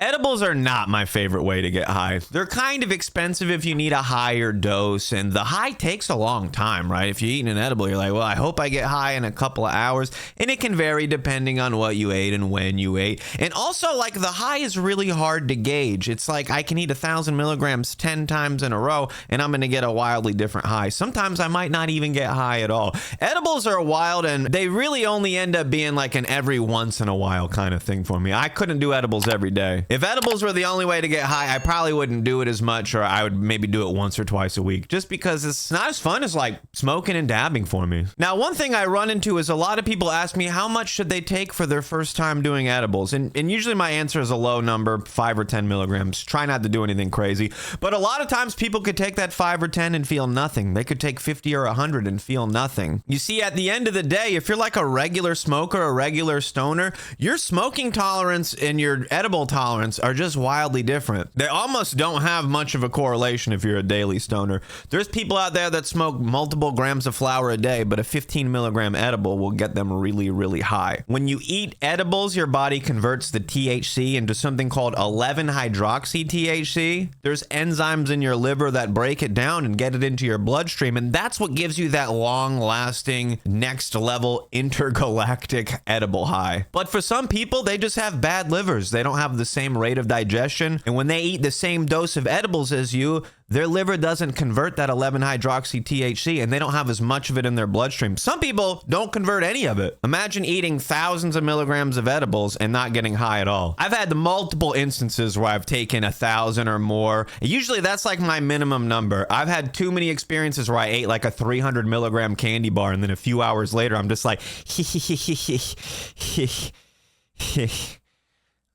Edibles are not my favorite way to get high. They're kind of expensive if you need a higher dose, and the high takes a long time, right? If you're eating an edible, you're like, well, I hope I get high in a couple of hours, and it can vary depending on what you ate and when you ate. And also, like, the high is really hard to gauge. It's like I can eat 1,000 milligrams 10 times in a row, and I'm going to get a wildly different high. Sometimes I might not even get high at all. Edibles are wild, and they really only end up being like an every once in a while kind of thing for me. I couldn't do edibles every day. If edibles were the only way to get high, I probably wouldn't do it as much, or I would maybe do it once or twice a week, just because it's not as fun as like smoking and dabbing for me. Now, one thing I run into is a lot of people ask me how much should they take for their first time doing edibles, and usually my answer is a low number, 5 or 10 milligrams. Try not to do anything crazy, but a lot of times people could take that 5 or 10 and feel nothing. They could take 50 or 100 and feel nothing. You see, at the end of the day, if you're like a regular smoker, a regular stoner, your smoking tolerance and your edible tolerance are just wildly different. They almost don't have much of a correlation if you're a daily stoner. There's people out there that smoke multiple grams of flower a day, but a 15 milligram edible will get them really, really high. When you eat edibles, your body converts the THC into something called 11-hydroxy-THC. There's enzymes in your liver that break it down and get it into your bloodstream, and that's what gives you that long-lasting, next-level intergalactic edible high. But for some people, they just have bad livers. They don't have the same rate of digestion, and when they eat the same dose of edibles as you, their liver doesn't convert that 11-hydroxy-THC, and they don't have as much of it in their bloodstream. Some people don't convert any of it. Imagine eating thousands of milligrams of edibles and not getting high at all. I've had multiple instances where I've taken 1,000 or more. Usually that's like my minimum number. I've had too many experiences where I ate like a 300 milligram candy bar, and then a few hours later, I'm just like,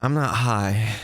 I'm not high.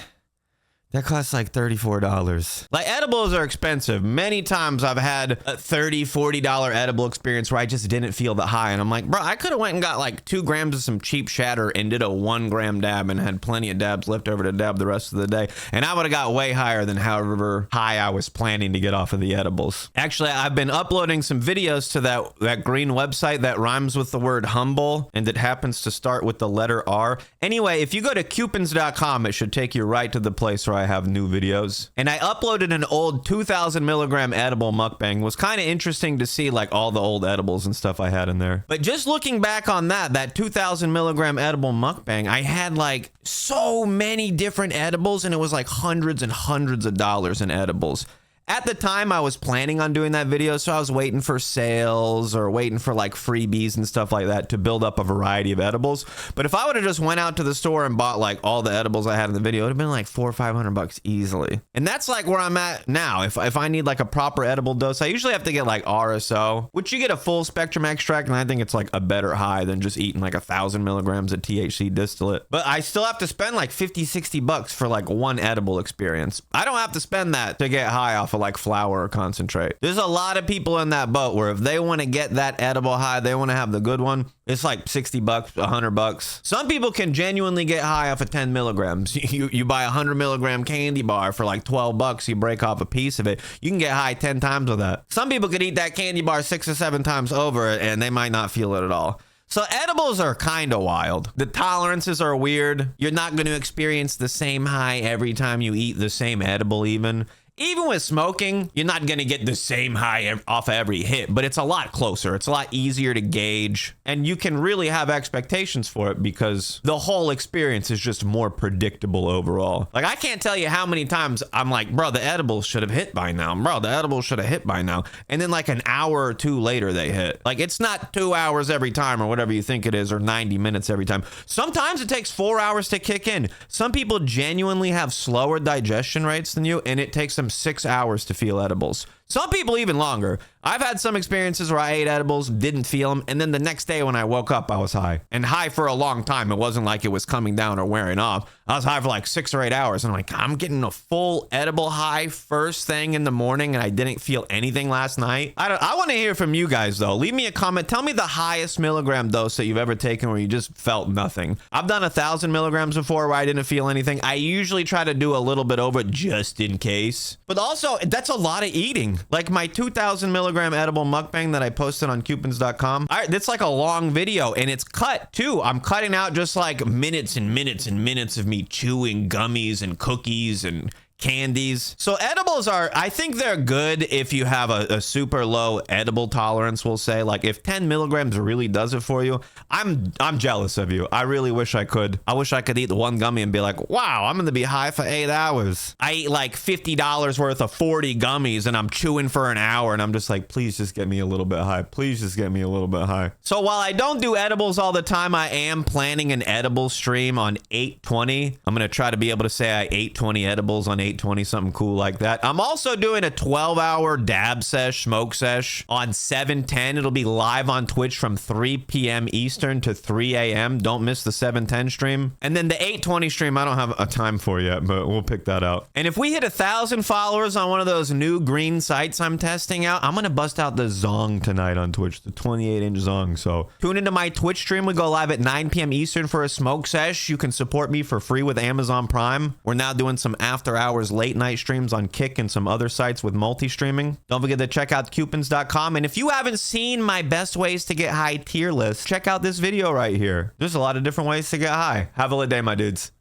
That costs like $34. Like, edibles are expensive. Many times I've had a $30, $40 edible experience where I just didn't feel the high. And I'm like, bro, I could have went and got like 2 grams of some cheap shatter and did a 1 gram dab and had plenty of dabs left over to dab the rest of the day. And I would have got way higher than however high I was planning to get off of the edibles. Actually, I've been uploading some videos to that green website that rhymes with the word humble, and it happens to start with the letter R. Anyway, if you go to Cewpins.com, it should take you right to the place where I have new videos. And I uploaded an old 2,000 milligram edible mukbang. It was kind of interesting to see like all the old edibles and stuff I had in there. But just looking back on that 2,000 milligram edible mukbang, I had like so many different edibles, and it was like hundreds and hundreds of dollars in edibles. At the time, I was planning on doing that video, so I was waiting for sales or waiting for like freebies and stuff like that to build up a variety of edibles. But if I would have just went out to the store and bought like all the edibles I had in the video, it would have been like $400 or $500 easily. And that's like where I'm at now. If I need like a proper edible dose, I usually have to get like RSO, which you get a full spectrum extract, and I think it's like a better high than just eating like 1,000 milligrams of THC distillate. But I still have to spend like $50-$60 for like one edible experience. I don't have to spend that to get high off of like flour or concentrate. There's a lot of people in that boat where if they want to get that edible high, they want to have the good one, it's like $60, $100. Some people can genuinely get high off of 10 milligrams. You buy a 100 milligram candy bar for like $12, you break off a piece of it, you can get high 10 times with that. Some people could eat that candy bar 6 or 7 times over and they might not feel it at all. So edibles are kind of wild. The tolerances are weird. You're not going to experience the same high every time you eat the same edible even. Even with smoking, you're not going to get the same high off of every hit, but it's a lot closer. It's a lot easier to gauge, and you can really have expectations for it because the whole experience is just more predictable overall. Like, I can't tell you how many times I'm like, bro, the edibles should have hit by now. Bro, the edibles should have hit by now. And then like an hour or 2 later, they hit. Like, it's not 2 hours every time or whatever you think it is, or 90 minutes every time. Sometimes it takes 4 hours to kick in. Some people genuinely have slower digestion rates than you, and it takes them 6 hours to feel edibles. Some people even longer. I've had some experiences where I ate edibles, didn't feel them, and then the next day when I woke up, I was high. And high for a long time. It wasn't like it was coming down or wearing off. I was high for like 6 or 8 hours, and I'm like, I'm getting a full edible high first thing in the morning, and I didn't feel anything last night. I want to hear from you guys, though. Leave me a comment. Tell me the highest milligram dose that you've ever taken where you just felt nothing. I've done 1,000 milligrams before where I didn't feel anything. I usually try to do a little bit over just in case. But also, that's a lot of eating. mukbang. Like my 2,000 milligram edible mukbang that I posted on Cewpins.com. It's like a long video and it's cut too. I'm cutting out just like minutes and minutes and minutes of me chewing gummies and cookies and candies. So edibles are, I think they're good if you have a super low edible tolerance, we'll say. Like if 10 milligrams really does it for you, I'm jealous of you. I really wish I could. I wish I could eat the one gummy and be like, wow, I'm gonna be high for 8 hours. I eat like $50 worth of 40 gummies and I'm chewing for an hour and I'm just like, please just get me a little bit high. Please just get me a little bit high. So while I don't do edibles all the time, I am planning an edible stream on 8/20. I'm gonna try to be able to say I ate 20 edibles on 8/20, something cool like that. I'm also doing a 12-hour dab sesh, smoke sesh on 7/10. It'll be live on Twitch from 3 p.m. Eastern to 3 a.m. Don't miss the 7/10 stream. And then the 8/20 stream, I don't have a time for yet, but we'll pick that out. And if we hit 1,000 followers on one of those new green sites I'm testing out, I'm gonna bust out the Zong tonight on Twitch, the 28-inch Zong. So tune into my Twitch stream. We go live at 9 p.m. Eastern for a smoke sesh. You can support me for free with Amazon Prime. We're now doing some after hours late night streams on Kick and some other sites with multi-streaming. Don't forget to check out Cewpins.com. And if you haven't seen my best ways to get high tier list, check out this video right here. There's a lot of different ways to get high. Have a lit day, my dudes.